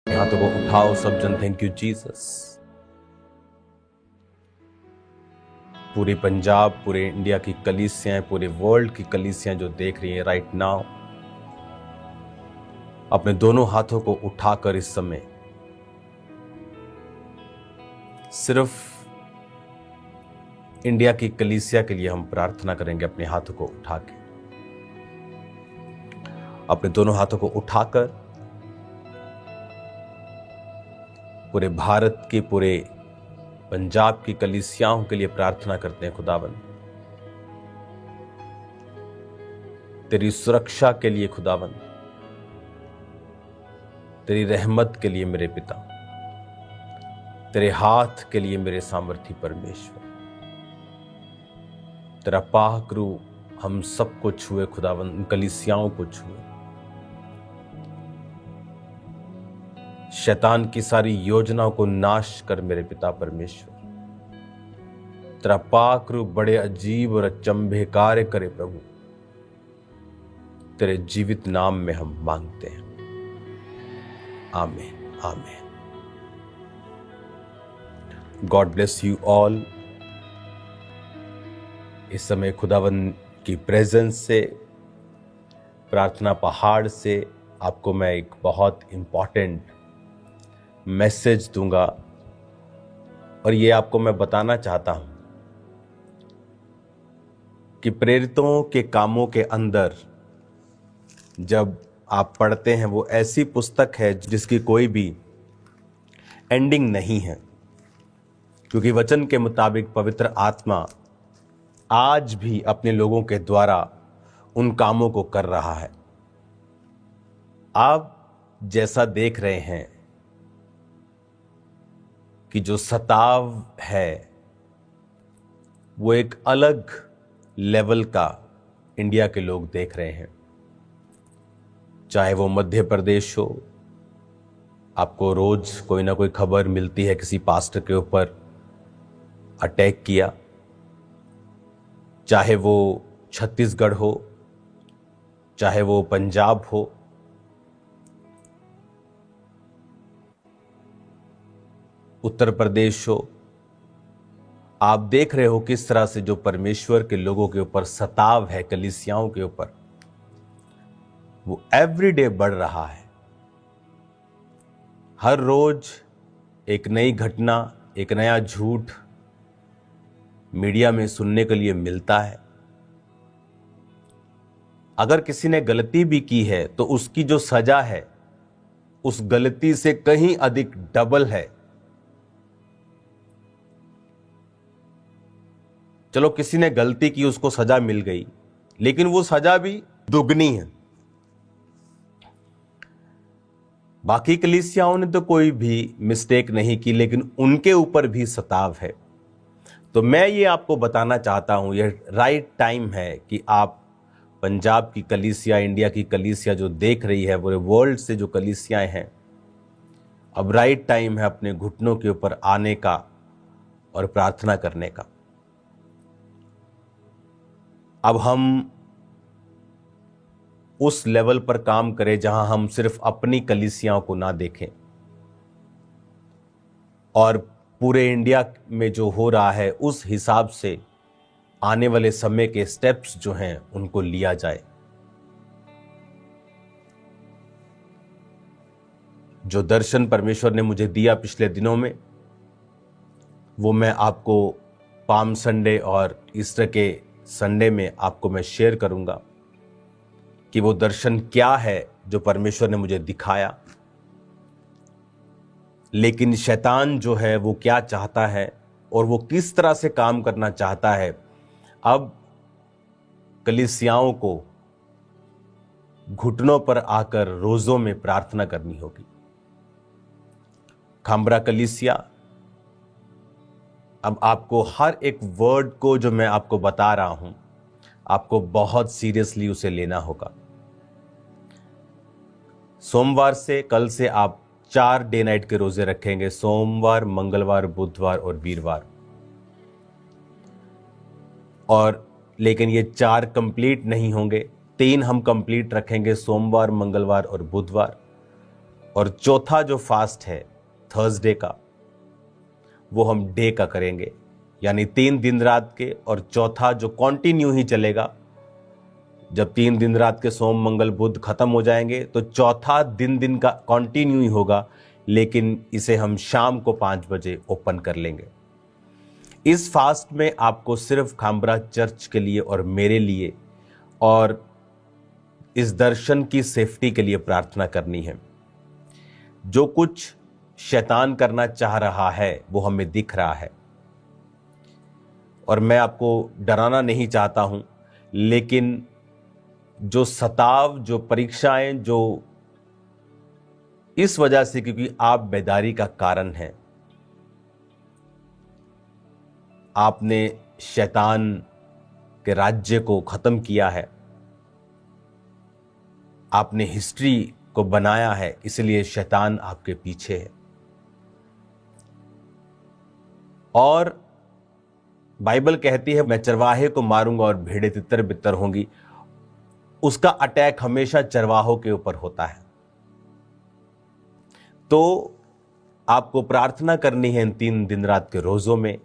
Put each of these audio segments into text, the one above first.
हाथों को उठाओ सब जन। Thank you Jesus. पूरे पंजाब, पूरे इंडिया की कलीसियां, पूरे वर्ल्ड की कलीसियां जो देख रही हैं राइट नाउ, अपने दोनों हाथों को उठाकर इस समय सिर्फ इंडिया की कलीसिया के लिए हम प्रार्थना करेंगे। अपने हाथों को उठा के, अपने दोनों हाथों को उठाकर पूरे भारत के, पूरे पंजाब की कलीसियाओं के लिए प्रार्थना करते हैं। खुदावन, तेरी सुरक्षा के लिए खुदावन, तेरी रहमत के लिए मेरे पिता, तेरे हाथ के लिए मेरे सामर्थी परमेश्वर, तेरा पाक रूह हम सबको छुए खुदावन, उन कलीसियाओं को छुए। शैतान की सारी योजनाओं को नाश कर मेरे पिता परमेश्वर। तेरा पाक रूह बड़े अजीब और अचंभे कार्य करे प्रभु। तेरे जीवित नाम में हम मांगते हैं, आमीन आमीन। God bless you all. इस समय खुदावन की प्रेजेंस से, प्रार्थना पहाड़ से आपको मैं एक बहुत इंपॉर्टेंट मैसेज दूंगा, और ये आपको मैं बताना चाहता हूं कि प्रेरितों के कामों के अंदर जब आप पढ़ते हैं, वो ऐसी पुस्तक है जिसकी कोई भी एंडिंग नहीं है, क्योंकि वचन के मुताबिक पवित्र आत्मा आज भी अपने लोगों के द्वारा उन कामों को कर रहा है। आप जैसा देख रहे हैं कि जो सताव है वो एक अलग लेवल का इंडिया के लोग देख रहे हैं। चाहे वो मध्य प्रदेश हो, आपको रोज कोई ना कोई खबर मिलती है किसी पास्टर के ऊपर अटैक किया, चाहे वो छत्तीसगढ़ हो, चाहे वो पंजाब हो, उत्तर प्रदेश हो, आप देख रहे हो किस तरह से जो परमेश्वर के लोगों के ऊपर सताव है, कलीसियाओं के ऊपर, वो एवरीडे बढ़ रहा है। हर रोज एक नई घटना, एक नया झूठ मीडिया में सुनने के लिए मिलता है। अगर किसी ने गलती भी की है तो उसकी जो सजा है उस गलती से कहीं अधिक डबल है। चलो किसी ने गलती की, उसको सजा मिल गई, लेकिन वो सजा भी दुगनी है। बाकी कलीसियाओं ने तो कोई भी मिस्टेक नहीं की, लेकिन उनके ऊपर भी सताव है। तो मैं ये आपको बताना चाहता हूं, यह राइट टाइम है कि आप पंजाब की कलीसिया, इंडिया की कलीसिया जो देख रही है, पूरे वर्ल्ड से जो कलीसियाएं हैं, अब राइट टाइम है अपने घुटनों के ऊपर आने का और प्रार्थना करने का। अब हम उस लेवल पर काम करें जहां हम सिर्फ अपनी कलीसियाओं को ना देखें और पूरे इंडिया में जो हो रहा है उस हिसाब से आने वाले समय के स्टेप्स जो हैं उनको लिया जाए। जो दर्शन परमेश्वर ने मुझे दिया पिछले दिनों में, वो मैं आपको पाम संडे और ईस्टर के संडे में आपको मैं शेयर करूंगा कि वो दर्शन क्या है जो परमेश्वर ने मुझे दिखाया। लेकिन शैतान जो है वो क्या चाहता है और वो किस तरह से काम करना चाहता है, अब कलीसियाओं को घुटनों पर आकर रोजों में प्रार्थना करनी होगी। खामरा कलीसिया, अब आपको हर एक वर्ड को जो मैं आपको बता रहा हूं, आपको बहुत सीरियसली उसे लेना होगा। सोमवार से, कल से आप 4 डे नाइट के रोजे रखेंगे, सोमवार, मंगलवार, बुधवार और वीरवार। और लेकिन ये 4 कंप्लीट नहीं होंगे, 3 हम कंप्लीट रखेंगे, सोमवार, मंगलवार और बुधवार। और चौथा जो फास्ट है थर्सडे का, वो हम डे का करेंगे, यानी 3 दिन रात के, और चौथा जो कंटिन्यू ही चलेगा। जब 3 दिन रात के सोम मंगल बुध खत्म हो जाएंगे तो चौथा दिन का कंटिन्यू ही होगा, लेकिन इसे हम शाम को 5 बजे ओपन कर लेंगे। इस फास्ट में आपको सिर्फ खामबरा चर्च के लिए और मेरे लिए और इस दर्शन की सेफ्टी के लिए प्रार्थना करनी है। जो कुछ शैतान करना चाह रहा है वो हमें दिख रहा है, और मैं आपको डराना नहीं चाहता हूं, लेकिन जो सताव, जो परीक्षाएं, जो इस वजह से क्योंकि आप बेदारी का कारण हैं, आपने शैतान के राज्य को खत्म किया है, आपने हिस्ट्री को बनाया है, इसलिए शैतान आपके पीछे है। और बाइबल कहती है मैं चरवाहे को मारूंगा और भेड़ें तितर बितर होंगी। उसका अटैक हमेशा चरवाहों के ऊपर होता है। तो आपको प्रार्थना करनी है इन 3 दिन रात के रोजों में,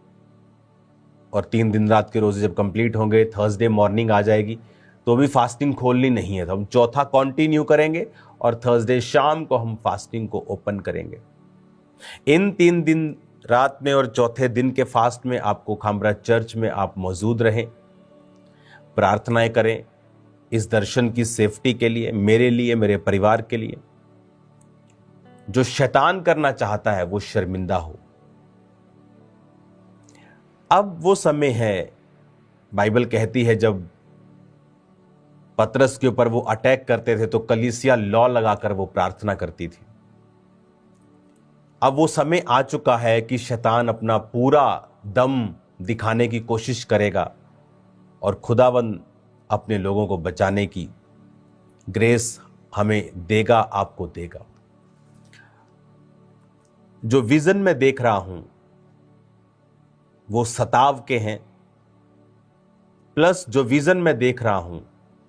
और 3 दिन रात के रोजे जब कंप्लीट होंगे, थर्सडे मॉर्निंग आ जाएगी, तो भी फास्टिंग खोलनी नहीं है। तो हम चौथा कंटिन्यू करेंगे और थर्सडे शाम को हम फास्टिंग को ओपन करेंगे। इन 3 दिन रात में और चौथे दिन के फास्ट में आपको खामबरा चर्च में आप मौजूद रहें, प्रार्थनाएं करें इस दर्शन की सेफ्टी के लिए, मेरे लिए, मेरे परिवार के लिए। जो शैतान करना चाहता है वो शर्मिंदा हो। अब वो समय है, बाइबल कहती है जब पतरस के ऊपर वो अटैक करते थे तो कलीसिया लॉ लगाकर वो प्रार्थना करती थी। अब वो समय आ चुका है कि शैतान अपना पूरा दम दिखाने की कोशिश करेगा और खुदावंद अपने लोगों को बचाने की ग्रेस हमें देगा, आपको देगा। जो विजन में देख रहा हूं वो सताव के हैं, प्लस जो विजन में देख रहा हूं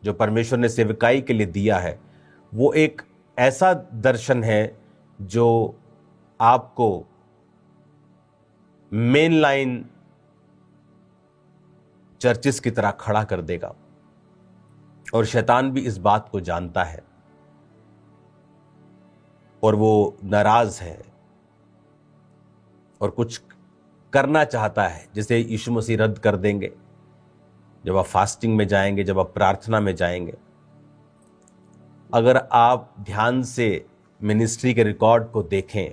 जो परमेश्वर ने सेवकाई के लिए दिया है, वो एक ऐसा दर्शन है जो आपको मेन लाइन चर्चिस की तरह खड़ा कर देगा। और शैतान भी इस बात को जानता है और वो नाराज है और कुछ करना चाहता है, जिसे यीशु मसीह रद्द कर देंगे जब आप फास्टिंग में जाएंगे, जब आप प्रार्थना में जाएंगे। अगर आप ध्यान से मिनिस्ट्री के रिकॉर्ड को देखें,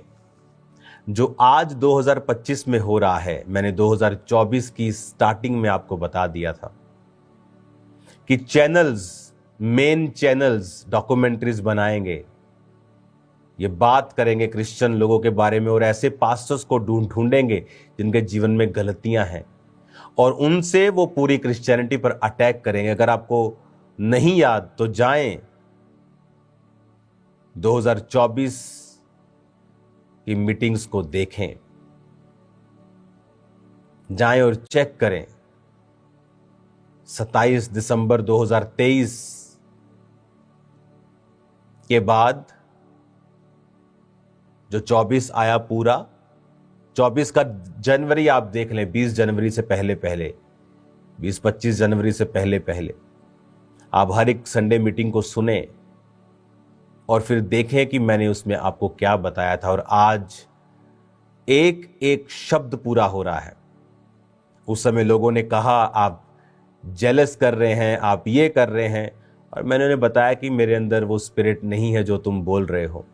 जो आज 2025 में हो रहा है, मैंने 2024 की स्टार्टिंग में आपको बता दिया था कि चैनल्स, मेन चैनल्स डॉक्यूमेंट्रीज बनाएंगे, ये बात करेंगे क्रिश्चियन लोगों के बारे में, और ऐसे पास्टर्स को ढूंढेंगे जिनके जीवन में गलतियां हैं, और उनसे वो पूरी क्रिश्चियनिटी पर अटैक करेंगे। अगर आपको नहीं याद तो जाएं 2024 की मीटिंग्स को देखें, जाएं और चेक करें। 27 दिसंबर 2023 के बाद जो 24 आया पूरा, 24 का जनवरी आप देख लें, 20 जनवरी से पहले 20-25 जनवरी से पहले आप हर एक संडे मीटिंग को सुने और फिर देखें कि मैंने उसमें आपको क्या बताया था। और आज एक एक शब्द पूरा हो रहा है। उस समय लोगों ने कहा आप जेलस कर रहे हैं, आप ये कर रहे हैं, और मैंने उन्हें बताया कि मेरे अंदर वो स्पिरिट नहीं है जो तुम बोल रहे हो।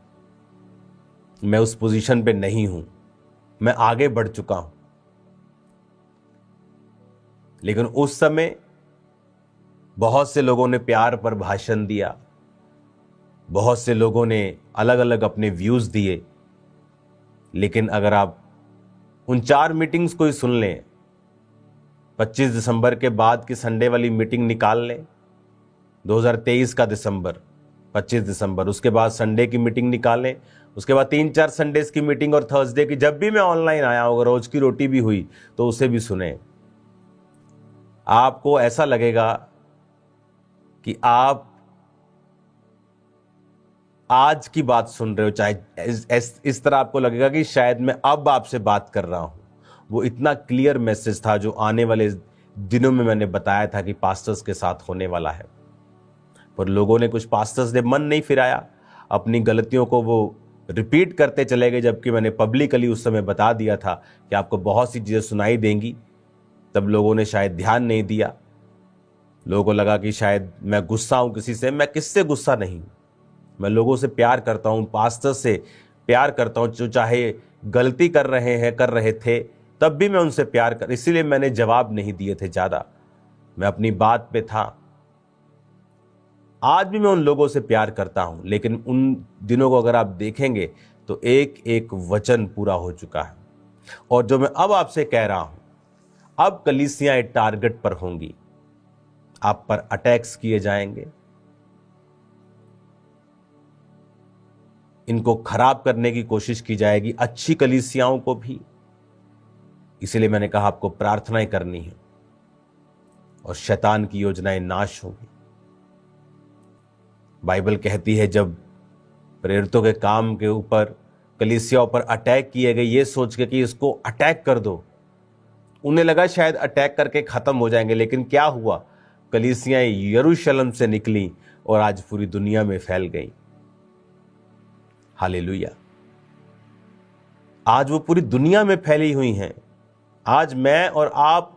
मैं उस पोजीशन पे नहीं हूं, मैं आगे बढ़ चुका हूं। लेकिन उस समय बहुत से लोगों ने प्यार पर भाषण दिया, बहुत से लोगों ने अलग अलग अपने व्यूज दिए। लेकिन अगर आप उन 4 मीटिंग्स को ही सुन लें, 25 दिसंबर के बाद की संडे वाली मीटिंग निकाल लें, 2023 का दिसंबर, 25 दिसंबर, उसके बाद संडे की मीटिंग निकालें, उसके बाद 3-4 संडेज की मीटिंग और थर्सडे की, जब भी मैं ऑनलाइन आया हूं, अगर रोज की रोटी भी हुई तो उसे भी सुने। आपको ऐसा लगेगा कि आप आज की बात सुन रहे हो, चाहे इस तरह आपको लगेगा कि शायद मैं अब आपसे बात कर रहा हूं, वो इतना क्लियर मैसेज था जो आने वाले दिनों में मैंने बताया था कि पास्टर्स के साथ होने वाला है। पर लोगों ने, कुछ पास्टर्स ने मन नहीं फिराया, अपनी गलतियों को वो रिपीट करते चले गए, जबकि मैंने पब्लिकली उस समय बता दिया था कि आपको बहुत सी चीज़ें सुनाई देंगी। तब लोगों ने शायद ध्यान नहीं दिया। लोगों को लगा कि शायद मैं गुस्सा हूं किसी से। मैं किससे गुस्सा नहीं, मैं लोगों से प्यार करता हूं, पास्टर से प्यार करता हूं, जो चाहे गलती कर रहे थे तब भी मैं उनसे प्यार कर, इसीलिए मैंने जवाब नहीं दिए थे ज़्यादा, मैं अपनी बात पे था। आज भी मैं उन लोगों से प्यार करता हूं, लेकिन उन दिनों को अगर आप देखेंगे तो एक एक वचन पूरा हो चुका है। और जो मैं अब आपसे कह रहा हूं, अब कलीसियां एक टारगेट पर होंगी, आप पर अटैक्स किए जाएंगे, इनको खराब करने की कोशिश की जाएगी, अच्छी कलीसियाओं को भी। इसलिए मैंने कहा आपको प्रार्थनाएं करनी है और शैतान की योजनाएं नाश होंगी। बाइबल कहती है जब प्रेरितों के काम के ऊपर, कलीसियाओं पर अटैक किए गए, ये सोच के कि इसको अटैक कर दो, उन्हें लगा शायद अटैक करके खत्म हो जाएंगे, लेकिन क्या हुआ, कलीसियां यरूशलेम से निकली और आज पूरी दुनिया में फैल गई। हालेलुया। आज वो पूरी दुनिया में फैली हुई हैं। आज मैं और आप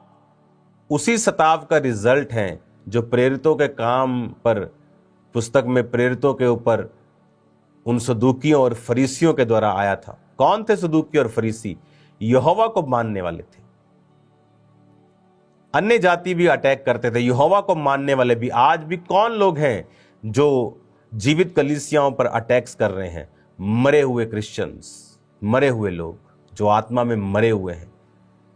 उसी सताव का रिजल्ट हैं जो प्रेरितों के काम पर, पुस्तक में प्रेरितों के ऊपर उन सदूकियों और फरीसियों के द्वारा आया था। कौन थे सदूकी और फरीसी? यहोवा को मानने वाले थे। अन्य जाति भी अटैक करते थे, यहोवा को मानने वाले भी। आज भी कौन लोग हैं जो जीवित कलीसियाओं पर अटैक्स कर रहे हैं? मरे हुए क्रिश्चियंस, मरे हुए लोग जो आत्मा में मरे हुए हैं,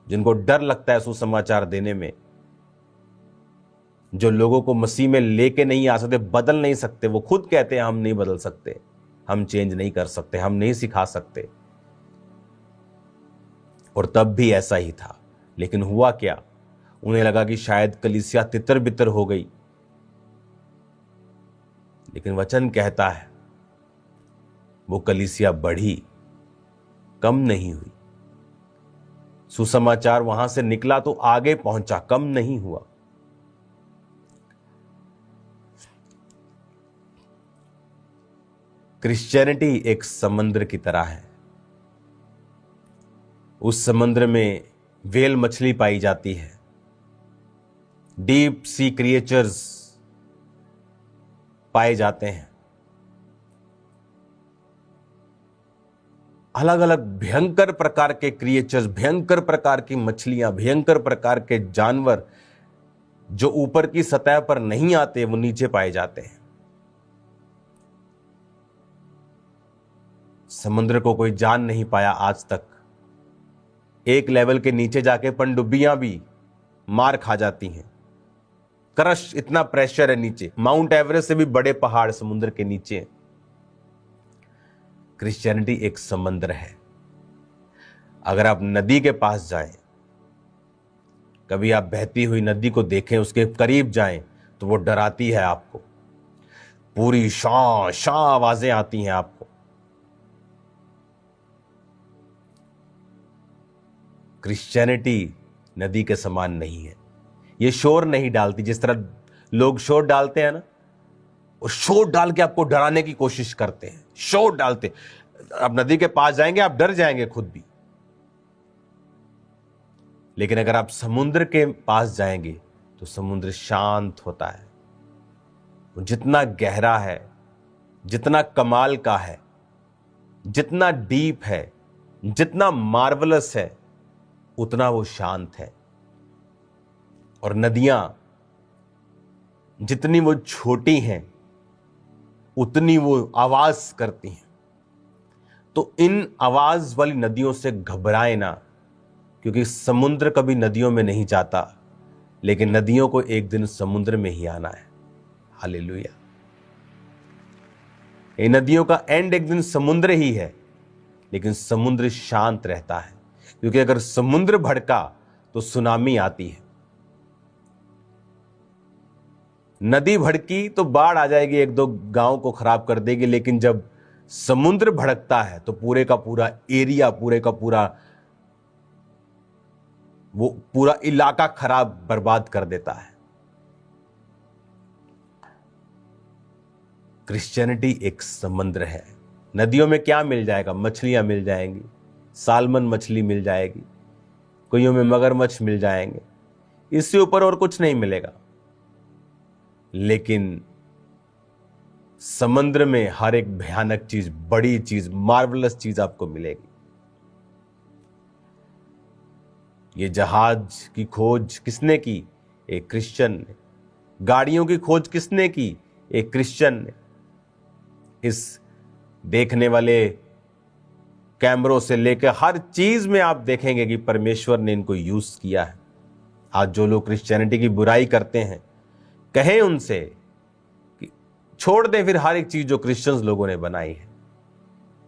जिनको डर लगता है सुसमाचार देने में, जो लोगों को मसीह में लेके नहीं आ सकते, बदल नहीं सकते। वो खुद कहते हैं हम नहीं बदल सकते, हम चेंज नहीं कर सकते, हम नहीं सिखा सकते। और तब भी ऐसा ही था। लेकिन हुआ क्या, उन्हें लगा कि शायद कलीसिया तितर बितर हो गई, लेकिन वचन कहता है वो कलीसिया बढ़ी, कम नहीं हुई। सुसमाचार वहां से निकला तो आगे पहुंचा, कम नहीं हुआ। क्रिश्चियनिटी एक समुद्र की तरह है। उस समुद्र में व्हेल मछली पाई जाती है, डीप सी क्रिएचर्स पाए जाते हैं, अलग अलग भयंकर प्रकार के क्रिएचर्स, भयंकर प्रकार की मछलियां, भयंकर प्रकार के जानवर जो ऊपर की सतह पर नहीं आते, वो नीचे पाए जाते हैं। समुद्र को कोई जान नहीं पाया आज तक। एक लेवल के नीचे जाके पनडुब्बियां भी मार खा जाती हैं। क्रश, इतना प्रेशर है नीचे। माउंट एवरेस्ट से भी बड़े पहाड़ समुद्र के नीचे हैं। क्रिश्चियनिटी एक समुद्र है। अगर आप नदी के पास जाएं, कभी आप बहती हुई नदी को देखें, उसके करीब जाएं, तो वो डराती है आपको। पूरी शां शां आवाजें आती हैं आपको। क्रिश्चियनिटी नदी के समान नहीं है। ये शोर नहीं डालती, जिस तरह लोग शोर डालते हैं ना, वो शोर डाल के आपको डराने की कोशिश करते हैं, शोर डालते। आप नदी के पास जाएंगे, आप डर जाएंगे खुद भी। लेकिन अगर आप समुद्र के पास जाएंगे तो समुद्र शांत होता है। वो जितना गहरा है, जितना कमाल का है, जितना डीप है, जितना मार्वलस है, उतना वो शांत है। और नदियां जितनी वो छोटी हैं, उतनी वो आवाज करती हैं। तो इन आवाज वाली नदियों से घबराए ना, क्योंकि समुद्र कभी नदियों में नहीं जाता, लेकिन नदियों को एक दिन समुद्र में ही आना है। हालेलुया। इन नदियों का एंड एक दिन समुद्र ही है, लेकिन समुद्र शांत रहता है, क्योंकि अगर समुद्र भड़का तो सुनामी आती है। नदी भड़की तो बाढ़ आ जाएगी, एक दो गांव को खराब कर देगी, लेकिन जब समुद्र भड़कता है तो पूरे का पूरा एरिया, पूरे का पूरा वो पूरा इलाका खराब, बर्बाद कर देता है। क्रिश्चियनिटी एक समुद्र है। नदियों में क्या मिल जाएगा? मछलियां मिल जाएंगी, सालमन मछली मिल जाएगी, कोइयों में मगरमच्छ मिल जाएंगे, इससे ऊपर और कुछ नहीं मिलेगा। लेकिन समुद्र में हर एक भयानक चीज, बड़ी चीज, मार्वलस चीज आपको मिलेगी। ये जहाज की खोज किसने की? एक क्रिश्चियन ने। गाड़ियों की खोज किसने की? एक क्रिश्चियन ने। इस देखने वाले कैमरों से लेकर हर चीज में आप देखेंगे कि परमेश्वर ने इनको यूज किया है। आज जो लोग क्रिश्चियनिटी की बुराई करते हैं, कहें उनसे कि छोड़ दें फिर हर एक चीज जो क्रिश्चियंस लोगों ने बनाई है।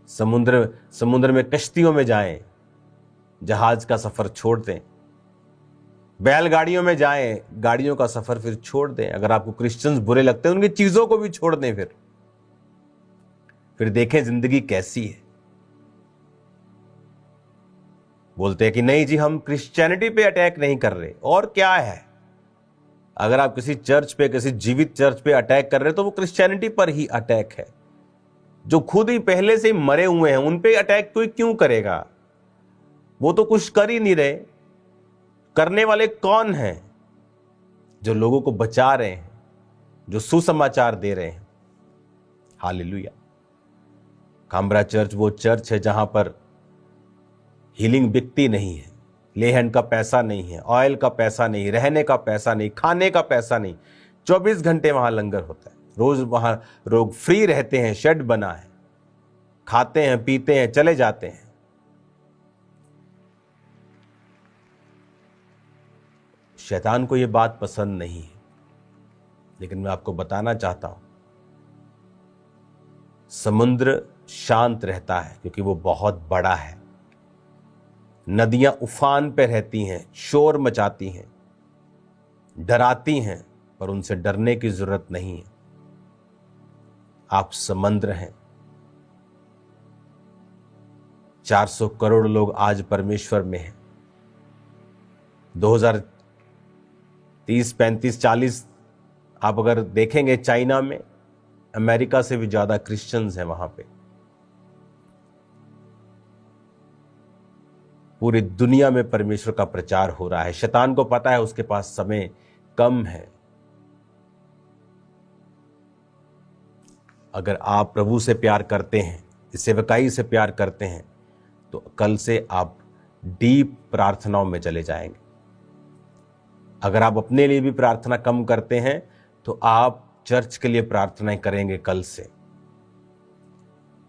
समुद्र में कश्तियों में जाएं, जहाज का सफर छोड़ दें, बैलगाड़ियों में जाएं, गाड़ियों का सफर फिर छोड़ दें। अगर आपको क्रिश्चियंस बुरे लगते हैं, उनकी चीजों को भी छोड़ दें, फिर देखें जिंदगी कैसी है। बोलते हैं कि नहीं जी, हम क्रिश्चियनिटी पे अटैक नहीं कर रहे, और क्या है? अगर आप किसी चर्च पे, किसी जीवित चर्च पे अटैक कर रहे तो वो क्रिश्चियनिटी पर ही अटैक है। जो खुद ही पहले से मरे हुए हैं, उन पे अटैक कोई क्यों करेगा? वो तो कुछ कर ही नहीं रहे। करने वाले कौन हैं? जो लोगों को बचा रहे हैं, जो सुसमाचार दे रहे हैं। हालेलुया। काम्ब्रा चर्च वो चर्च है जहां पर हीलिंग बिकती नहीं है, ले हैंड का पैसा नहीं है, ऑयल का पैसा नहीं, रहने का पैसा नहीं, खाने का पैसा नहीं। 24 घंटे वहां लंगर होता है, रोज वहां लोग फ्री रहते हैं, शेड बना है, खाते हैं, पीते हैं, चले जाते हैं। शैतान को यह बात पसंद नहीं है, लेकिन मैं आपको बताना चाहता हूं, समुद्र शांत रहता है क्योंकि वो बहुत बड़ा है। नदियां उफान पे रहती हैं, शोर मचाती हैं, डराती हैं, पर उनसे डरने की जरूरत नहीं है। आप समुद्र हैं। 400 करोड़ लोग आज परमेश्वर में हैं। 2030, 35, 40 आप अगर देखेंगे, चाइना में अमेरिका से भी ज्यादा क्रिश्चियंस हैं वहां पे। पूरी दुनिया में परमेश्वर का प्रचार हो रहा है। शैतान को पता है उसके पास समय कम है। अगर आप प्रभु से प्यार करते हैं, इस सेवकाई से प्यार करते हैं, तो कल से आप डीप प्रार्थनाओं में चले जाएंगे। अगर आप अपने लिए भी प्रार्थना कम करते हैं, तो आप चर्च के लिए प्रार्थनाएं करेंगे कल से।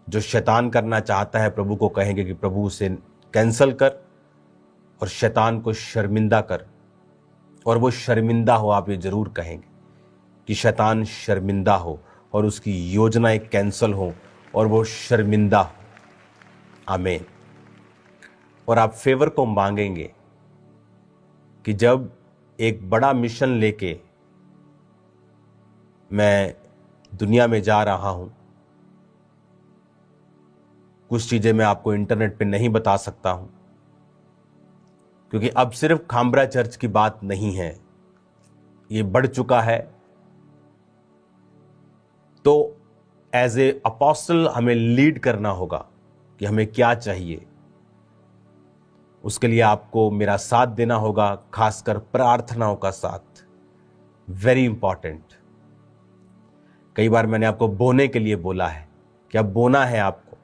जो शैतान करना चाहता है, प्रभु को कहेंगे कि प्रभु उसे कैंसल कर और शैतान को शर्मिंदा कर। और वो शर्मिंदा हो, आप ये जरूर कहेंगे कि शैतान शर्मिंदा हो और उसकी योजनाएं कैंसल हो और वो शर्मिंदा हो। आमीन। और आप फेवर को मांगेंगे कि जब एक बड़ा मिशन लेके मैं दुनिया में जा रहा हूं, कुछ चीजें मैं आपको इंटरनेट पे नहीं बता सकता हूं, क्योंकि अब सिर्फ खाम्ब्रा चर्च की बात नहीं है, ये बढ़ चुका है। तो एज ए अपोस्टल हमें लीड करना होगा कि हमें क्या चाहिए। उसके लिए आपको मेरा साथ देना होगा, खासकर प्रार्थनाओं का साथ। Very important. कई बार मैंने आपको बोने के लिए बोला है कि अब बोना है आपको,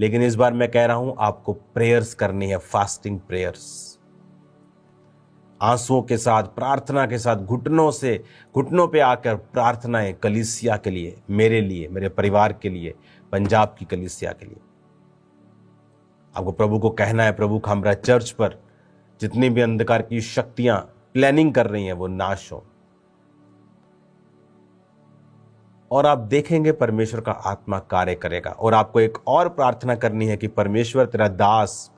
लेकिन इस बार मैं कह रहा हूं आपको प्रेयर्स करनी है, फास्टिंग प्रेयर्स। आंसुओं के साथ, प्रार्थना के साथ, घुटनों पे आकर प्रार्थनाएं कलीसिया के लिए, मेरे लिए, मेरे परिवार के लिए, पंजाब की कलीसिया के लिए। आपको प्रभु को कहना है, प्रभु खाम्ब्रा चर्च पर जितनी भी अंधकार की शक्तियां प्लानिंग कर रही हैं वो नाश हो। और आप देखेंगे परमेश्वर का आत्मा कार्य करेगा। और आपको एक और प्रार्थना करनी है कि परमेश्वर, तेरा दास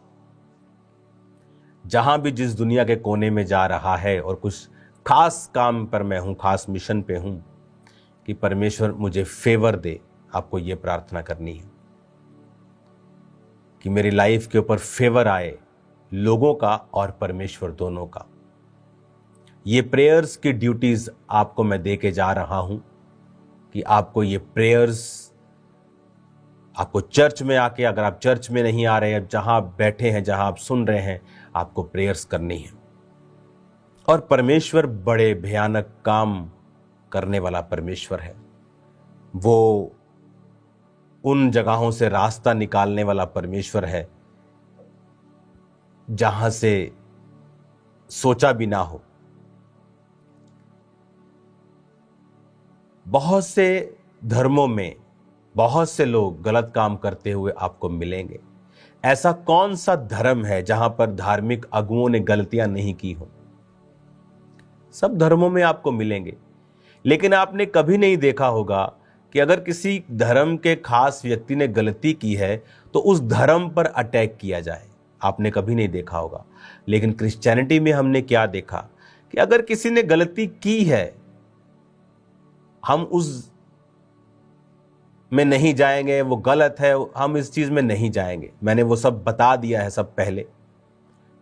जहां भी जिस दुनिया के कोने में जा रहा है और कुछ खास काम पर मैं हूं, खास मिशन पे हूं, कि परमेश्वर मुझे फेवर दे, आपको ये प्रार्थना करनी है कि मेरी लाइफ के ऊपर फेवर आए, लोगों का और परमेश्वर दोनों का। ये प्रेयर्स की ड्यूटीज आपको मैं दे के जा रहा हूं कि आपको ये प्रेयर्स, आपको चर्च में आके, अगर आप चर्च में नहीं आ रहे हैं, जहां आप बैठे हैं, जहां आप सुन रहे हैं, आपको प्रेयर्स करनी है। और परमेश्वर बड़े भयानक काम करने वाला परमेश्वर है। वो उन जगहों से रास्ता निकालने वाला परमेश्वर है जहां से सोचा भी ना हो। बहुत से धर्मों में बहुत से लोग गलत काम करते हुए आपको मिलेंगे। ऐसा कौन सा धर्म है जहां पर धार्मिक अगुओं ने गलतियां नहीं की हो? सब धर्मों में आपको मिलेंगे, लेकिन आपने कभी नहीं देखा होगा कि अगर किसी धर्म के खास व्यक्ति ने गलती की है तो उस धर्म पर अटैक किया जाए। आपने कभी नहीं देखा होगा। लेकिन क्रिश्चियनिटी में हमने क्या देखा कि अगर किसी ने गलती की है, हम उस में नहीं जाएंगे, वो गलत है, हम इस चीज में नहीं जाएंगे। मैंने वो सब बता दिया है सब पहले,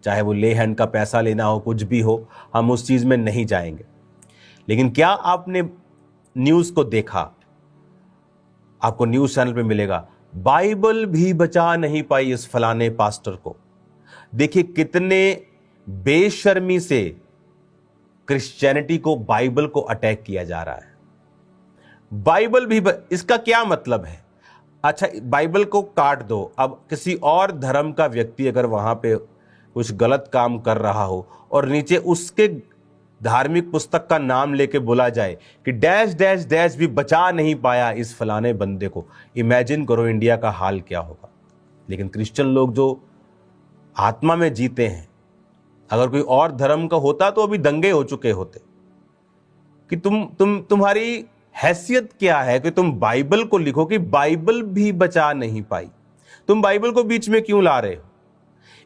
चाहे वो ले हैंड का पैसा लेना हो, कुछ भी हो, हम उस चीज में नहीं जाएंगे। लेकिन क्या आपने न्यूज को देखा? आपको न्यूज चैनल पे मिलेगा, बाइबल भी बचा नहीं पाई इस फलाने पास्टर को। देखिए कितने बेशर्मी से क्रिश्चियनिटी को, बाइबल को अटैक किया जा रहा है। बाइबल भी इसका क्या मतलब है? अच्छा, बाइबल को काट दो, अब किसी और धर्म का व्यक्ति अगर वहां पे कुछ गलत काम कर रहा हो और नीचे उसके धार्मिक पुस्तक का नाम लेके बोला जाए कि डैश डैश डैश भी बचा नहीं पाया इस फलाने बंदे को, इमेजिन करो इंडिया का हाल क्या होगा। लेकिन क्रिश्चियन लोग जो आत्मा में जीते हैं, अगर कोई और धर्म का होता तो अभी दंगे हो चुके होते कि तुम्हारी हैसियत क्या है कि तुम बाइबल को लिखो कि बाइबल भी बचा नहीं पाई। तुम बाइबल को बीच में क्यों ला रहे हो?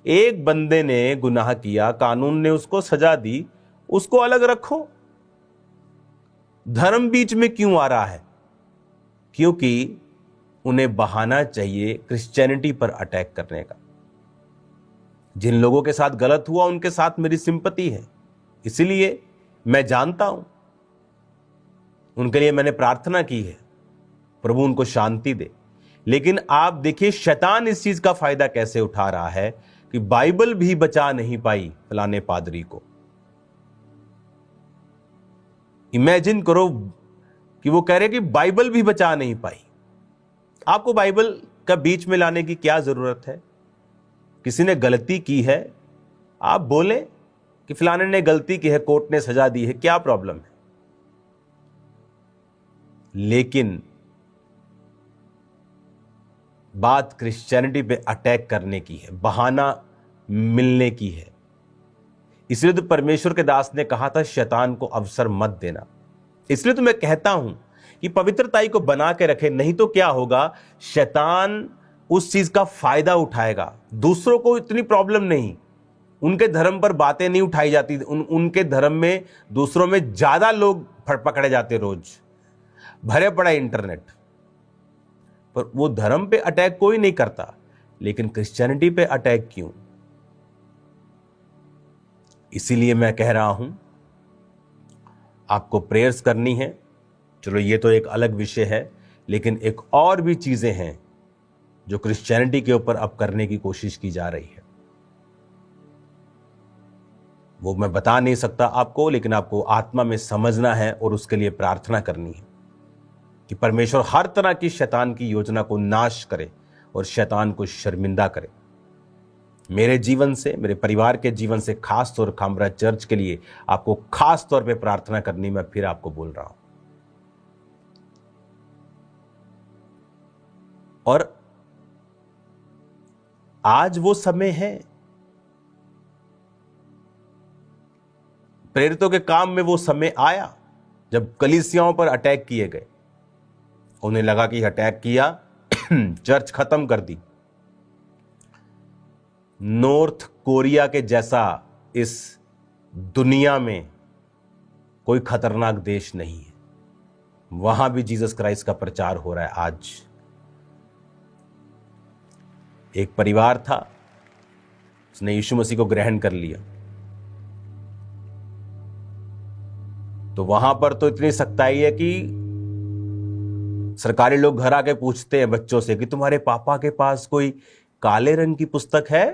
एक बंदे ने गुनाह किया, कानून ने उसको सजा दी, उसको अलग रखो। धर्म बीच में क्यों आ रहा है? क्योंकि उन्हें बहाना चाहिए क्रिश्चियनिटी पर अटैक करने का। जिन लोगों के साथ गलत हुआ उनके साथ मेरी सिंपैथी है, इसीलिए मैं जानता हूं, उनके लिए मैंने प्रार्थना की है, प्रभु उनको शांति दे। लेकिन आप देखिए शैतान इस चीज का फायदा कैसे उठा रहा है कि बाइबल भी बचा नहीं पाई फलाने पादरी को। इमेजिन करो कि वो कह रहे कि बाइबल भी बचा नहीं पाई। आपको बाइबल का बीच में लाने की क्या जरूरत है? किसी ने गलती की है, आप बोले कि फलाने ने गलती की है, कोर्ट ने सजा दी है, क्या प्रॉब्लम है? लेकिन बात क्रिश्चियनिटी पे अटैक करने की है, बहाना मिलने की है। इसलिए तो परमेश्वर के दास ने कहा था शैतान को अवसर मत देना। इसलिए तो मैं कहता हूं कि पवित्रताई को बना के रखे, नहीं तो क्या होगा, शैतान उस चीज का फायदा उठाएगा। दूसरों को इतनी प्रॉब्लम नहीं, उनके धर्म पर बातें नहीं उठाई जाती, उनके धर्म में दूसरों में ज्यादा लोग पकड़े जाते, रोज भरे पड़ा इंटरनेट पर। वो धर्म पे अटैक कोई नहीं करता, लेकिन क्रिश्चियनिटी पे अटैक क्यों? इसीलिए मैं कह रहा हूं आपको प्रेयर्स करनी है। चलो ये तो एक अलग विषय है, लेकिन एक और भी चीजें हैं जो क्रिश्चियनिटी के ऊपर अब करने की कोशिश की जा रही है। वो मैं बता नहीं सकता आपको, लेकिन आपको आत्मा में समझना है और उसके लिए प्रार्थना करनी है कि परमेश्वर हर तरह की शैतान की योजना को नाश करे और शैतान को शर्मिंदा करे। मेरे जीवन से, मेरे परिवार के जीवन से, खास तौर खामरा चर्च के लिए आपको खास तौर पे प्रार्थना करनी, मैं फिर आपको बोल रहा हूं। और आज वो समय है, प्रेरितों के काम में वो समय आया जब कलीसियाओं पर अटैक किए गए। उन्हें लगा कि अटैक किया, चर्च खत्म कर दी। नॉर्थ कोरिया के जैसा इस दुनिया में कोई खतरनाक देश नहीं है। वहां भी जीसस क्राइस्ट का प्रचार हो रहा है। आज एक परिवार था, उसने यीशु मसीह को ग्रहण कर लिया, तो वहां पर तो इतनी सख्ताई है कि सरकारी लोग घर आके पूछते हैं बच्चों से कि तुम्हारे पापा के पास कोई काले रंग की पुस्तक है,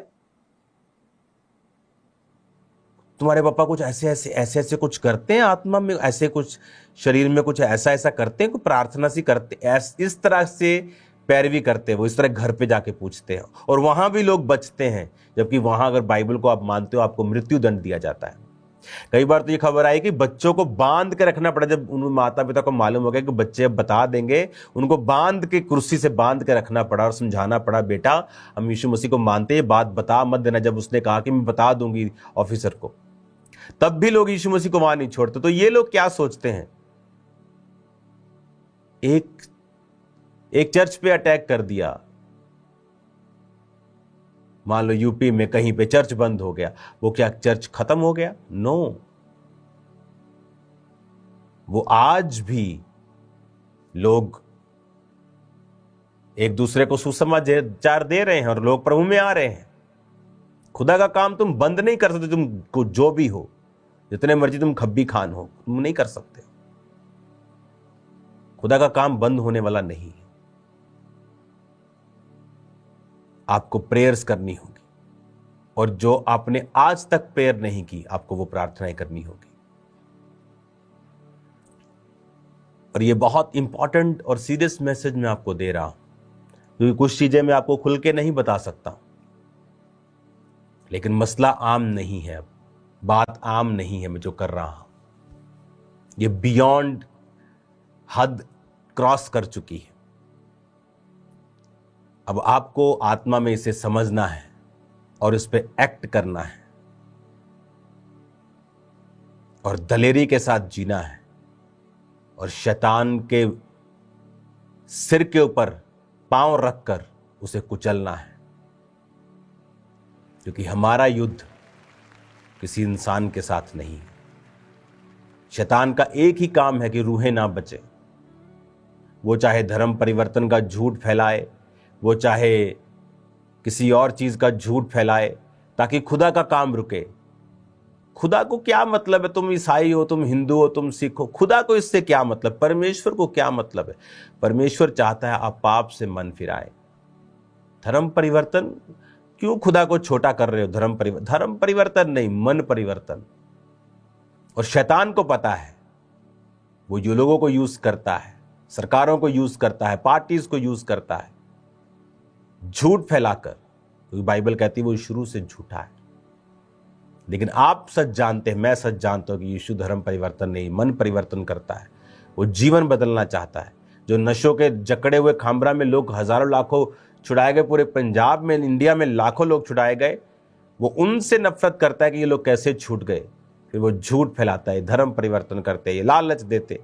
तुम्हारे पापा कुछ ऐसे ऐसे कुछ करते हैं आत्मा में, ऐसे कुछ शरीर में कुछ ऐसा ऐसा करते हैं, कोई प्रार्थना सी करते, इस तरह से पैरवी करते हैं। वो इस तरह घर पे जाके पूछते हैं, और वहां भी लोग बचते हैं, जबकि वहां अगर बाइबल को आप मानते हो आपको मृत्यु दंड दिया जाता है। कई बार तो ये खबर आई कि बच्चों को बांध के रखना पड़ा, जब उन माता पिता को मालूम हो गया कि बच्चे अब बता देंगे, उनको बांध के, कुर्सी से बांध के रखना पड़ा और समझाना पड़ा, बेटा हम यीशु मसीह को मानते हैं, बात बता मत देना। जब उसने कहा कि मैं बता दूंगी ऑफिसर को, तब भी लोग यीशु मसीह को वहां नहीं छोड़ते। तो ये लोग क्या सोचते हैं, एक चर्च पे अटैक कर दिया, मान लो यूपी में कहीं पे चर्च बंद हो गया, वो क्या चर्च खत्म हो गया? नो, वो आज भी लोग एक दूसरे को सुसमाचार दे रहे हैं और लोग प्रभु में आ रहे हैं। खुदा का काम तुम बंद नहीं कर सकते, तुम जो भी हो, जितने मर्जी तुम खब्बी खान हो, तुम नहीं कर सकते। खुदा का काम बंद होने वाला नहीं है। आपको प्रेयर्स करनी होगी, और जो आपने आज तक प्रेयर नहीं की, आपको वो प्रार्थनाएं करनी होगी। और ये बहुत इंपॉर्टेंट और सीरियस मैसेज मैं आपको दे रहा हूं, क्योंकि कुछ चीजें मैं आपको खुल के नहीं बता सकता, लेकिन मसला आम नहीं है, अब बात आम नहीं है मैं जो कर रहा हूं, ये बियॉन्ड हद क्रॉस कर चुकी है। अब आपको आत्मा में इसे समझना है और इस पे एक्ट करना है, और दलेरी के साथ जीना है, और शैतान के सिर के ऊपर पांव रखकर उसे कुचलना है। क्योंकि हमारा युद्ध किसी इंसान के साथ नहीं है। शैतान का एक ही काम है कि रूहें ना बचे। वो चाहे धर्म परिवर्तन का झूठ फैलाए, वो चाहे किसी और चीज का झूठ फैलाए, ताकि खुदा का काम रुके। खुदा को क्या मतलब है, तुम ईसाई हो, तुम हिंदू हो, तुम सिख हो, खुदा को इससे क्या मतलब? परमेश्वर को क्या मतलब है? परमेश्वर चाहता है आप पाप से मन फिराए। धर्म परिवर्तन क्यों खुदा को छोटा कर रहे हो? धर्म परिवर्तन नहीं, मन परिवर्तन। और शैतान को पता है, वो जो लोगों को यूज करता है, सरकारों को यूज करता है, पार्टीज को यूज करता है झूठ फैलाकर, क्योंकि बाइबल कहती है वो शुरू से झूठा है। लेकिन आप सच जानते हैं, मैं सच जानता हूं कि यीशु धर्म परिवर्तन नहीं, मन परिवर्तन करता है। वो जीवन बदलना चाहता है। जो नशों के जकड़े हुए खामरा में लोग हजारों लाखों छुड़ाए गए, पूरे पंजाब में, इंडिया में लाखों लोग छुड़ाए गए, वो उनसे नफरत करता है कि ये लोग कैसे छूट गए। फिर वो झूठ फैलाता है, धर्म परिवर्तन करते, ये लालच देते।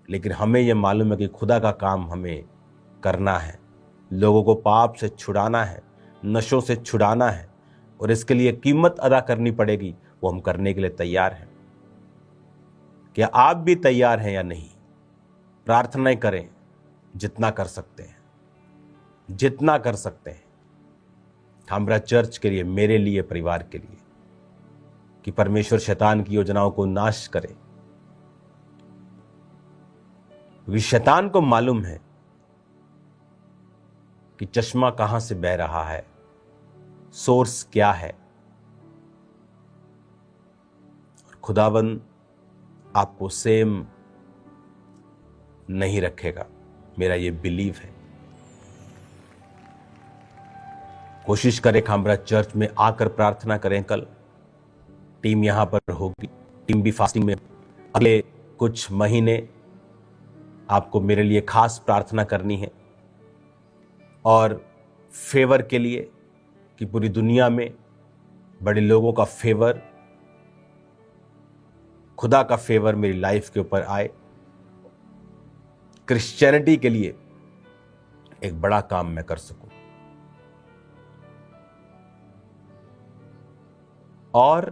लेकिन हमें यह मालूम है कि खुदा का काम हमें करना है, लोगों को पाप से छुड़ाना है, नशों से छुड़ाना है, और इसके लिए कीमत अदा करनी पड़ेगी। वो हम करने के लिए तैयार हैं। क्या आप भी तैयार हैं या नहीं? प्रार्थनाएं करें जितना कर सकते हैं, जितना कर सकते हैं, हमारा चर्च के लिए, मेरे लिए, परिवार के लिए, कि परमेश्वर शैतान की योजनाओं को नाश करे। क्योंकि शैतान को मालूम है कि चश्मा कहां से बह रहा है, सोर्स क्या है। और खुदावन आपको सेम नहीं रखेगा, मेरा ये बिलीव है। कोशिश करें खामरा चर्च में आकर प्रार्थना करें। कल टीम यहां पर होगी, टीम भी फास्टिंग में। अगले कुछ महीने आपको मेरे लिए खास प्रार्थना करनी है, और फेवर के लिए, कि पूरी दुनिया में बड़े लोगों का फेवर, खुदा का फेवर मेरी लाइफ के ऊपर आए। क्रिश्चियनिटी के लिए एक बड़ा काम मैं कर सकूं। और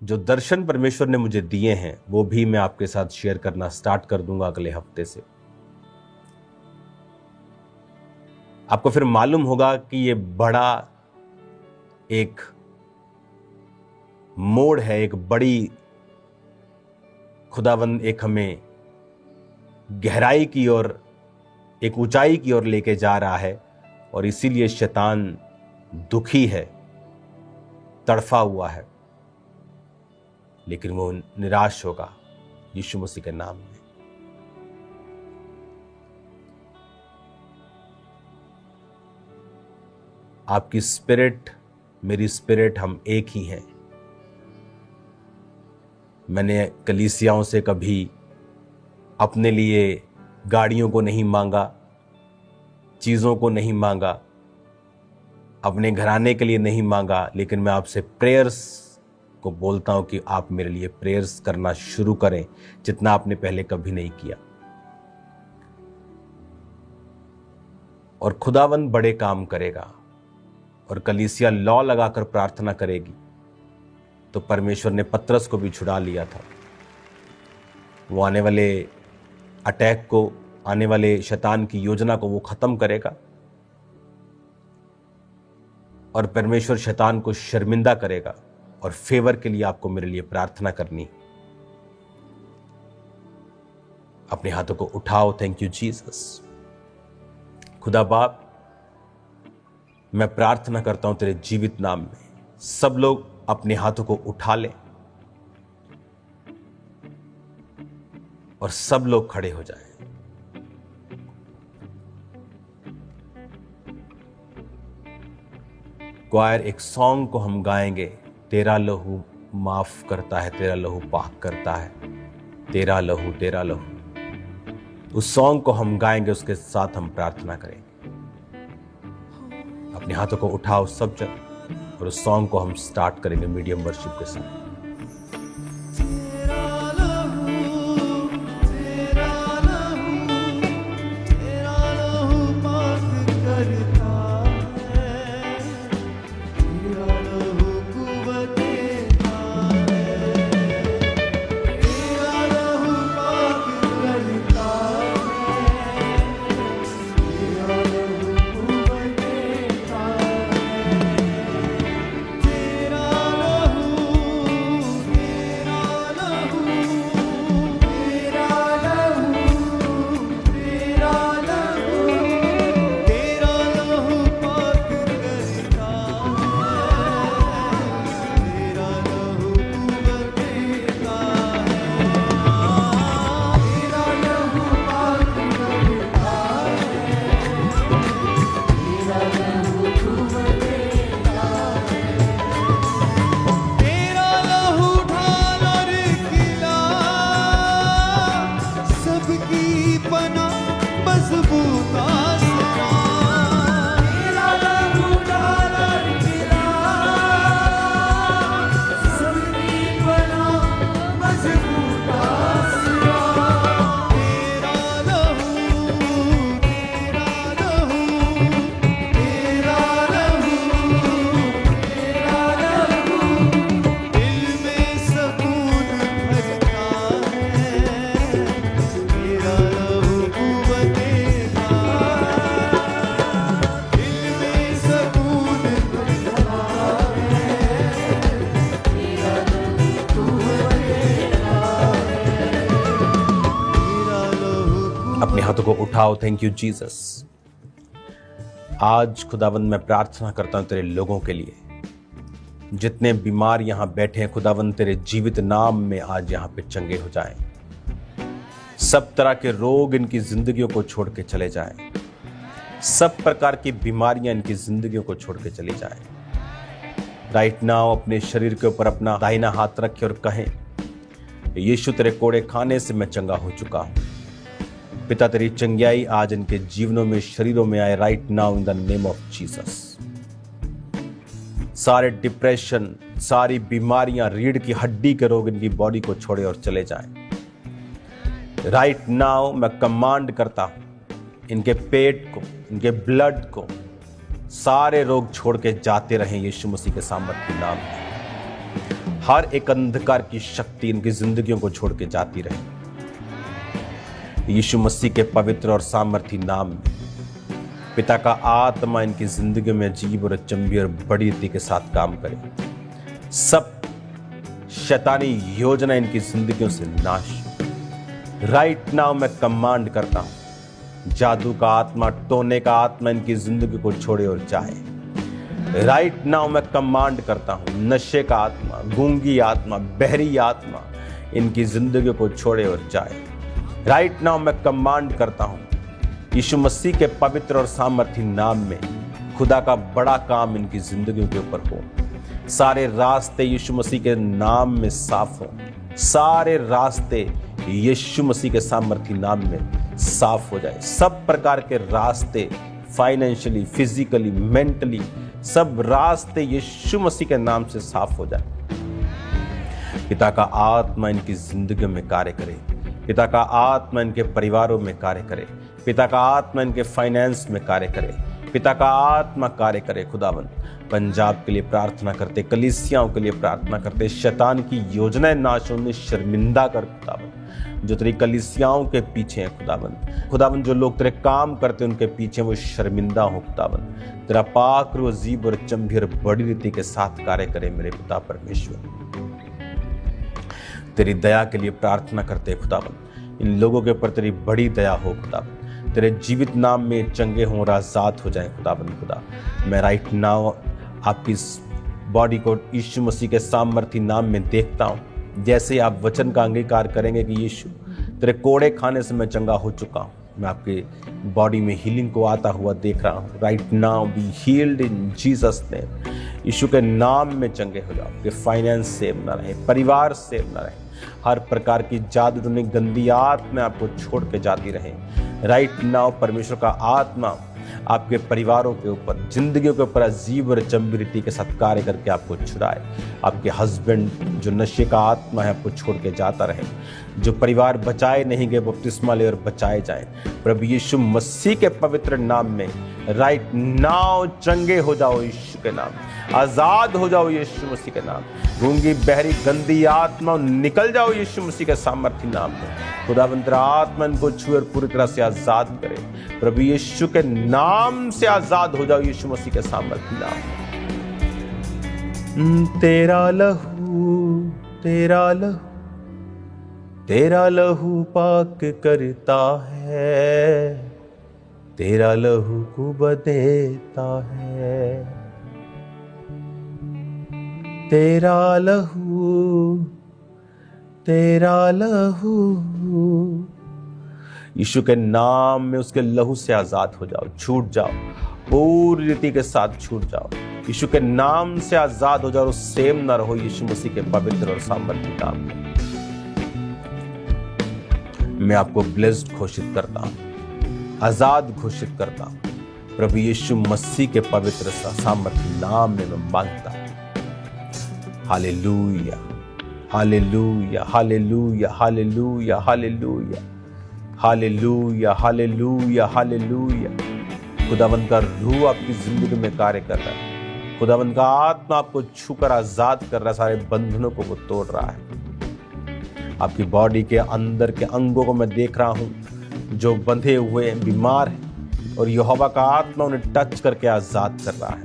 जो दर्शन परमेश्वर ने मुझे दिए हैं वो भी मैं आपके साथ शेयर करना स्टार्ट कर दूंगा अगले हफ्ते से। आपको फिर मालूम होगा कि ये बड़ा एक मोड़ है, एक बड़ी खुदावंद एक हमें गहराई की ओर, एक ऊंचाई की ओर लेके जा रहा है। और इसीलिए शैतान दुखी है, तड़फा हुआ है, लेकिन वो निराश होगा यीशु मसीह के नाम में। आपकी स्पिरिट, मेरी स्पिरिट, हम एक ही हैं। मैंने कलीसियाओं से कभी अपने लिए गाड़ियों को नहीं मांगा, चीज़ों को नहीं मांगा, अपने घराने के लिए नहीं मांगा, लेकिन मैं आपसे प्रेयर्स को बोलता हूं कि आप मेरे लिए प्रेयर्स करना शुरू करें, जितना आपने पहले कभी नहीं किया। और खुदावंद बड़े काम करेगा। और कलीसिया लॉ लगाकर प्रार्थना करेगी। तो परमेश्वर ने पतरस को भी छुड़ा लिया था। वो आने वाले अटैक को, आने वाले शैतान की योजना को वो खत्म करेगा। और परमेश्वर शैतान को शर्मिंदा करेगा। और फेवर के लिए आपको मेरे लिए प्रार्थना करनी। अपने हाथों को उठाओ। Thank you Jesus. खुदा बाप, मैं प्रार्थना करता हूं तेरे जीवित नाम में, सब लोग अपने हाथों को उठा लें और सब लोग खड़े हो जाएं। क्वायर, एक सॉन्ग को हम गाएंगे, तेरा लहू माफ करता है, तेरा लहू पाक करता है, तेरा लहू, तेरा लहू। उस सॉन्ग को हम गाएंगे, उसके साथ हम प्रार्थना करेंगे। अपने हाथों को उठाओ सब जन, और उस सॉन्ग को हम स्टार्ट करेंगे मीडियम वर्शिप के साथ। अपने हाथों को उठाओ। Thank you Jesus. आज खुदावंद मैं प्रार्थना करता हूं तेरे लोगों के लिए, जितने बीमार यहां बैठे हैं खुदावंद तेरे जीवित नाम में आज यहां पे चंगे हो जाएं। सब तरह के रोग इनकी जिंदगियों को छोड़ के चले जाएं। सब प्रकार की बीमारियां इनकी जिंदगियों को छोड़ के चली जाएं। राइट नाउ अपने शरीर के ऊपर अपना दाहिना हाथ रखें और कहें, यीशु तेरे कोड़े खाने से मैं चंगा हो चुका हूं। पिता तेरी चंगाई आज इनके जीवनों में, शरीरों में आए right now in the name of Jesus. सारे डिप्रेशन, सारी बीमारियां, रीढ़ की हड्डी के रोग इनकी बॉडी को छोड़े और चले जाएं। राइट नाउ मैं कमांड करता हूं, इनके पेट को, इनके ब्लड को, सारे रोग छोड़ के जाते रहें यीशु मसीह के सामर्थ्य के नाम में। हर एक अंधकार की शक्ति इनकी जिंदगियों को छोड़ के जाती रहे। यीशु मसीह के पवित्र और सामर्थी नाम में पिता का आत्मा इनकी जिंदगी में अजीब और अचंभी और बड़ी रीति के साथ काम करे। सब शैतानी योजना इनकी जिंदगियों से नाश। राइट नाउ मैं कमांड करता हूं, जादू का आत्मा, टोने का आत्मा इनकी जिंदगी को छोड़े और जाए। राइट नाउ मैं कमांड करता हूं, नशे का आत्मा, गूंगी आत्मा, बहरी आत्मा इनकी जिंदगी को छोड़े और जाए। राइट नाउ मैं कमांड करता हूं, यीशु मसीह के पवित्र और सामर्थी नाम में खुदा का बड़ा काम इनकी जिंदगियों के ऊपर हो। सारे रास्ते यीशु मसीह के नाम में साफ हो। सारे रास्ते यीशु मसीह के सामर्थी नाम में साफ हो जाए। सब प्रकार के रास्ते, फाइनेंशियली, फिजिकली, मेंटली, सब रास्ते यीशु मसीह के नाम से साफ हो जाए। पिता का आत्मा इनकी जिंदगी में कार्य करे। पिता का आत्मा इनके परिवारों में कार्य करे। पिता का आत्मा इनके फाइनेंस में कार्य करे। पिता का आत्मा कार्य करे। खुदावन, पंजाब के लिए प्रार्थना करते, कलीसियाओं के लिए प्रार्थना करते। शैतान की योजनाएं नाश होने शर्मिंदा कर खुदावन, जो तेरी कलीसियाओं के पीछे हैं खुदावन। खुदावन, जो लोग तेरे काम करते उनके पीछे वो शर्मिंदा हो खुदावन। तेरा पाक रूह अजीब और अचंभी और बड़ी रीति के साथ कार्य करे मेरे पिता परमेश्वर। तेरी दया के लिए प्रार्थना करते खुदावन, इन लोगों के ऊपर तेरी बड़ी दया हो खुदावन। तेरे जीवित नाम में चंगे हों और आजाद हो जाए खुदावन। खुदा, मैं राइट नाउ आपकी बॉडी को यीशु मसीह के सामर्थी नाम में देखता हूँ। जैसे आप वचन का अंगीकार करेंगे कि यीशु तेरे कोड़े खाने से मैं चंगा हो चुका हूँ, मैं आपके बॉडी में हीलिंग को आता हुआ देख रहा हूँ। Right now be healed in Jesus name. यीशु के नाम में चंगे हो जाओ। आपके फाइनेंस सेव ना रहे, परिवार सेव ना रहे, हर प्रकार की जादू गंदी आत्मा आपको छोड़ के जाती रहे। राइट नाउ परमेश्वर का आत्मा आपके परिवारों के ऊपर, जिंदगियों के ऊपर अजीब और अचंभी रीति के साथ कार्य करके आपको छुड़ाए। आपके हस्बैंड जो नशे का आत्मा है आपको छोड़ के जाता रहे। जो परिवार बचाए नहीं गए वो बपतिस्मा ले और बचाए जाए प्रभु यीशु मसीह के पवित्र नाम में। राइट नाउ चंगे हो जाओ यीशु के नाम, आजाद हो जाओ यीशु मसीह के नाम। गूंगी बहरी गंदी आत्मा निकल जाओ यीशु मसीह के सामर्थी नाम में। खुदावंत आत्मा इनको छुए और पूरी तरह से आजाद करे प्रभु यीशु के नाम से। आजाद हो जाओ यीशु मसीह के सामर्थी नाम में। तेरा लहू, तेरा लहू, तेरा लहू पाक करता है, तेरा लहू को बदेता है। तेरा लहू, तेरा लहू, यीशु के नाम में उसके लहू से आजाद हो जाओ, छूट जाओ, पूरी रीति के साथ छूट जाओ। यीशु के नाम से आजाद हो जाओ और सेम न रहो यीशु मसीह के पवित्र और सामर्थी नाम में। मैं आपको ब्लेस्ड घोषित करता हूं, आजाद घोषित करता हूं प्रभु यीशु मसीह के पवित्र सामर्थी नाम में मैं मांगता हूं। Hallelujah, hallelujah, hallelujah, hallelujah, hallelujah, hallelujah, hallelujah, hallelujah. खुदावंत का रूह आपकी जिंदगी में कार्य कर रहा है। खुदावंत का आत्मा आपको छूकर आजाद कर रहा है, सारे बंधनों को वो तोड़ रहा है। आपकी बॉडी के अंदर के अंगों को मैं देख रहा हूं जो बंधे हुए बीमार हैं और यहोवा का आत्मा उन्हें टच करके आजाद कर रहा है।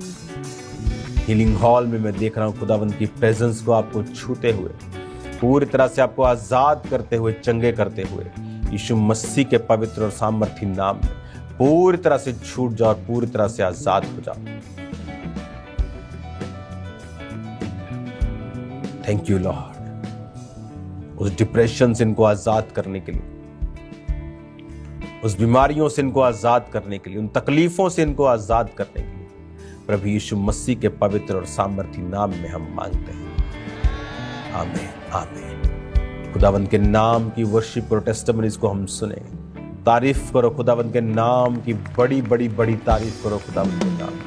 हीलिंग हॉल में मैं देख रहा हूं खुदावंत की प्रेजेंस को आपको छूते हुए, पूरी तरह से आपको आजाद करते हुए, चंगे करते हुए यीशु मसीह के पवित्र और सामर्थी नाम में पूरी तरह से छूट जाओ और पूरी तरह से आजाद हो जाओ। थैंक यू लॉर्ड, उस डिप्रेशन से इनको आजाद करने के लिए, उस बीमारियों से इनको आजाद करने के लिए, उन तकलीफों से इनको आजाद करने के लिए प्रभु यीशु मसीह के पवित्र और सामर्थी नाम में हम मांगते हैं। आमीन, आमीन। खुदावंत के नाम की वर्शिप और टेस्टिमनीज को हम सुने। तारीफ करो खुदावंत के नाम की, बड़ी बड़ी बड़ी तारीफ करो खुदावंत के नाम।